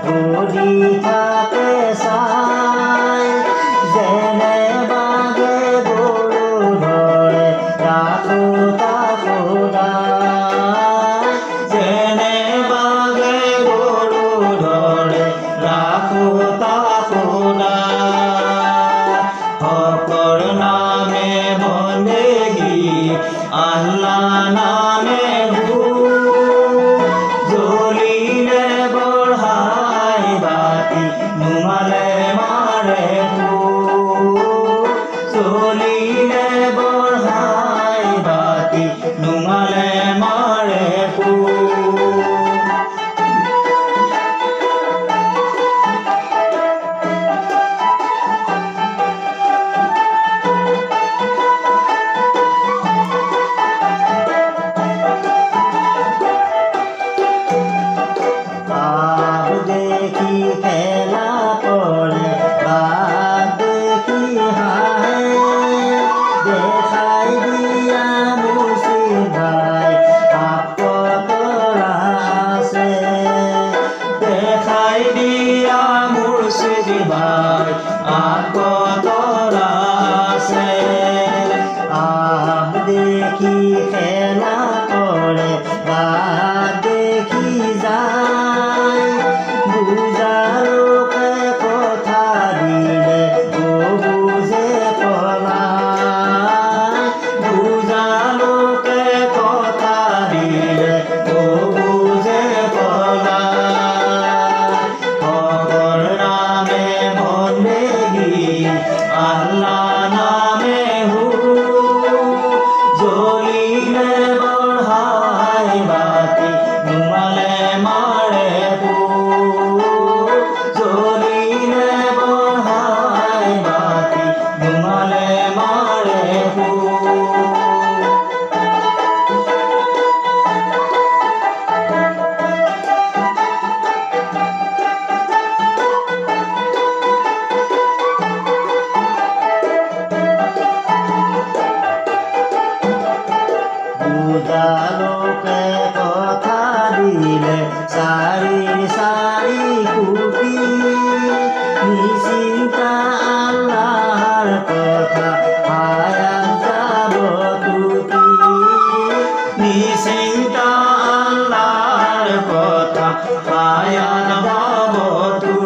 ঘূৰি থাকে চাই যেনে বাগে গৰু ধৰে ৰাখো তাক সদায় যেনে বাগে গৰু ধৰে ৰাখো তাক সদায় হকৰ নামে বন্দেগী আল্লাহ নামে জ্বলিলে বঢ়াই বাতি নুমালে মাৰে জ্বলিলে বঢ়াই বাতি নুমালে মাৰে দেখি খেলা কৰে বাপ দেখি হাঁহে দেখাই দিয়া মুৰ্শিদ ভাই আপতৰা আছে দেখাই দিয়া মুৰ্শিদ ভাই আপতৰা আছে আপ দেখি খেলা কৰে বাপ দেখি যায় বুজালোকে কথা দিলে বুজে পলাই বুজালোকে কথা দিলে বুজে পলাই হকৰ নামে বন্দেগী আল্লাহ নামে জ্বলিলে বঢ়াই বাতি নুমালে মাৰে জ্বলিলে বঢ়াই বাতি নুমালে মাৰে বুজালোকে কথা দিলে চাৰি চাৰি কোটি নিশ্চিন্তা আল্লাহৰ কথা হায়াত যাব তুতি নিশ্চিন্তা আল্লাহৰ কথা হায়াত যাব তুতি